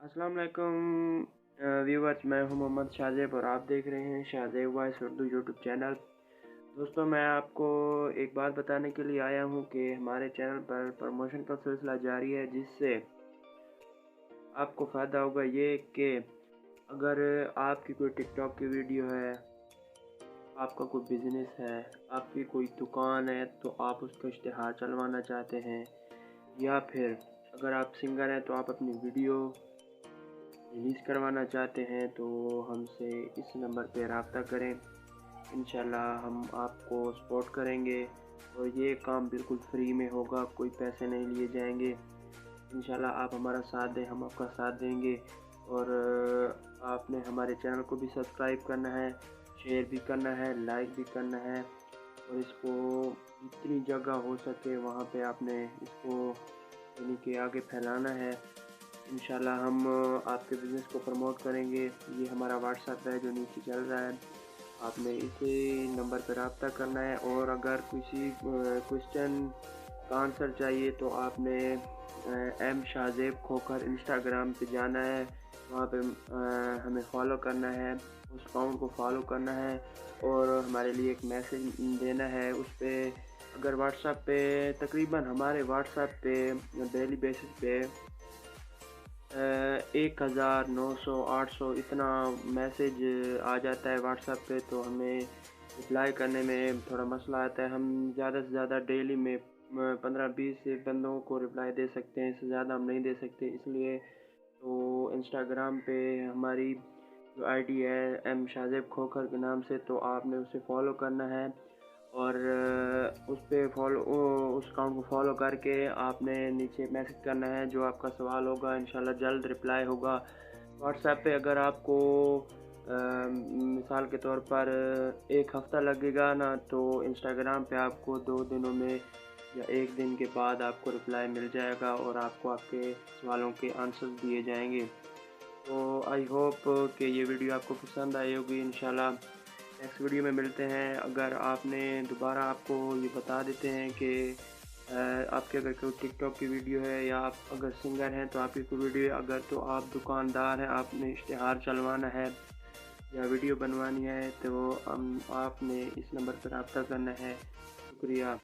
अस्सलाम वालेकुम व्यूवर्स, मैं हूं मोहम्मद शाहजेब और आप देख रहे हैं Shahzeb voice Urdu YouTube channel. दोस्तों, मैं आपको एक बात बताने के लिए आया हूं कि हमारे चैनल पर प्रमोशन का सिलसिला जारी है, जिससे आपको फ़ायदा होगा ये कि अगर आपकी कोई टिकटॉक की वीडियो है, आपका कोई बिज़नेस है, आपकी कोई दुकान है, तो आप उसका इश्तिहार चलवाना चाहते हैं, या फिर अगर आप सिंगर हैं तो आप अपनी वीडियो रिलीज़ करवाना चाहते हैं, तो हमसे इस नंबर पे रब्ता करें। इंशाल्लाह हम आपको सपोर्ट करेंगे और ये काम बिल्कुल फ्री में होगा, कोई पैसे नहीं लिए जाएंगे। इंशाल्लाह आप हमारा साथ दें, हम आपका साथ देंगे। और आपने हमारे चैनल को भी सब्सक्राइब करना है, शेयर भी करना है, लाइक भी करना है, और इसको जितनी जगह हो सके वहाँ पे आपने इसको यानी कि आगे फैलाना है। इंशाल्लाह हम आपके बिज़नेस को प्रमोट करेंगे। ये हमारा व्हाट्सएप है जो नीचे चल रहा है, आपने इसी नंबर पर रब्ता करना है। और अगर किसी क्वेश्चन का आंसर चाहिए तो आपने एम शाहजेब खोखर इंस्टाग्राम पे जाना है, वहाँ पे हमें फॉलो करना है, उस अकाउंट को फॉलो करना है और हमारे लिए एक मैसेज देना है उस पर। अगर व्हाट्सएप पे तकरीबन हमारे व्हाट्सएप पे डेली बेसिस पे 1900 800 इतना मैसेज आ जाता है व्हाट्सएप पे, तो हमें रिप्लाई करने में थोड़ा मसला आता है। हम ज़्यादा से ज़्यादा डेली में 15-20 बंदों को रिप्लाई दे सकते हैं, इससे ज़्यादा हम नहीं दे सकते। इसलिए तो इंस्टाग्राम पे हमारी जो आईडी है एम शाहजेब खोखर के नाम से, तो आपने उसे फॉलो करना है और उस पे उस अकाउंट को फॉलो करके आपने नीचे मैसेज करना है जो आपका सवाल होगा। इंशाल्लाह जल्द रिप्लाई होगा। व्हाट्सएप पे अगर आपको मिसाल के तौर पर एक हफ़्ता लगेगा ना, तो इंस्टाग्राम पे आपको 2 दिनों में या 1 दिन के बाद आपको रिप्लाई मिल जाएगा और आपको आपके सवालों के आंसर दिए जाएंगे। तो आई होप कि ये वीडियो आपको पसंद आई होगी। इंशाल्लाह नेक्स्ट वीडियो में मिलते हैं। अगर आपने दोबारा आपको ये बता देते हैं कि आपके अगर कोई टिकटॉक की वीडियो है या आप अगर सिंगर हैं तो आपकी कोई वीडियो है, अगर तो आप दुकानदार हैं, आपने इश्तिहार चलवाना है या वीडियो बनवानी है, तो आपने इस नंबर पर रब्ता करना है। शुक्रिया।